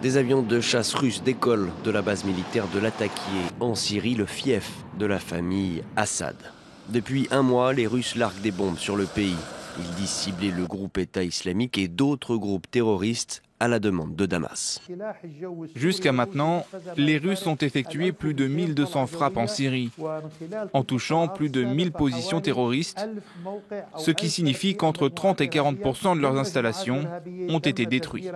Des avions de chasse russes décollent de la base militaire de Latakia en Syrie, le fief de la famille Assad. Depuis un mois, les Russes larguent des bombes sur le pays. Ils disent cibler le groupe État islamique et d'autres groupes terroristes à la demande de Damas. Jusqu'à maintenant, les Russes ont effectué plus de 1200 frappes en Syrie, en touchant plus de 1000 positions terroristes, ce qui signifie qu'entre 30 et 40% de leurs installations ont été détruites.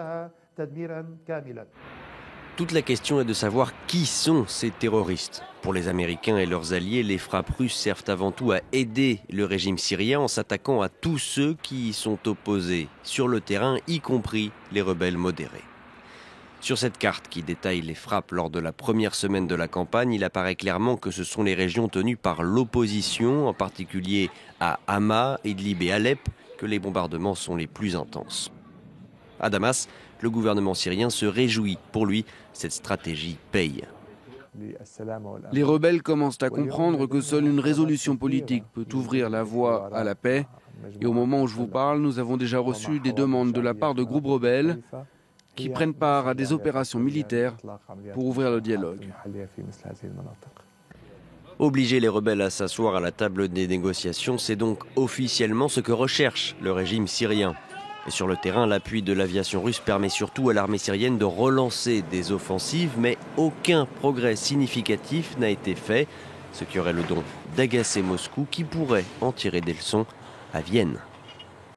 Toute la question est de savoir qui sont ces terroristes. Pour les Américains et leurs alliés, les frappes russes servent avant tout à aider le régime syrien en s'attaquant à tous ceux qui y sont opposés sur le terrain, y compris les rebelles modérés. Sur cette carte qui détaille les frappes lors de la première semaine de la campagne, il apparaît clairement que ce sont les régions tenues par l'opposition, en particulier à Hama, Idlib et Alep, que les bombardements sont les plus intenses. À Damas, le gouvernement syrien se réjouit. Pour lui, cette stratégie paye. Les rebelles commencent à comprendre que seule une résolution politique peut ouvrir la voie à la paix. Et au moment où je vous parle, nous avons déjà reçu des demandes de la part de groupes rebelles qui prennent part à des opérations militaires pour ouvrir le dialogue. Obliger les rebelles à s'asseoir à la table des négociations, c'est donc officiellement ce que recherche le régime syrien. Et sur le terrain, l'appui de l'aviation russe permet surtout à l'armée syrienne de relancer des offensives, mais aucun progrès significatif n'a été fait, ce qui aurait le don d'agacer Moscou qui pourrait en tirer des leçons à Vienne.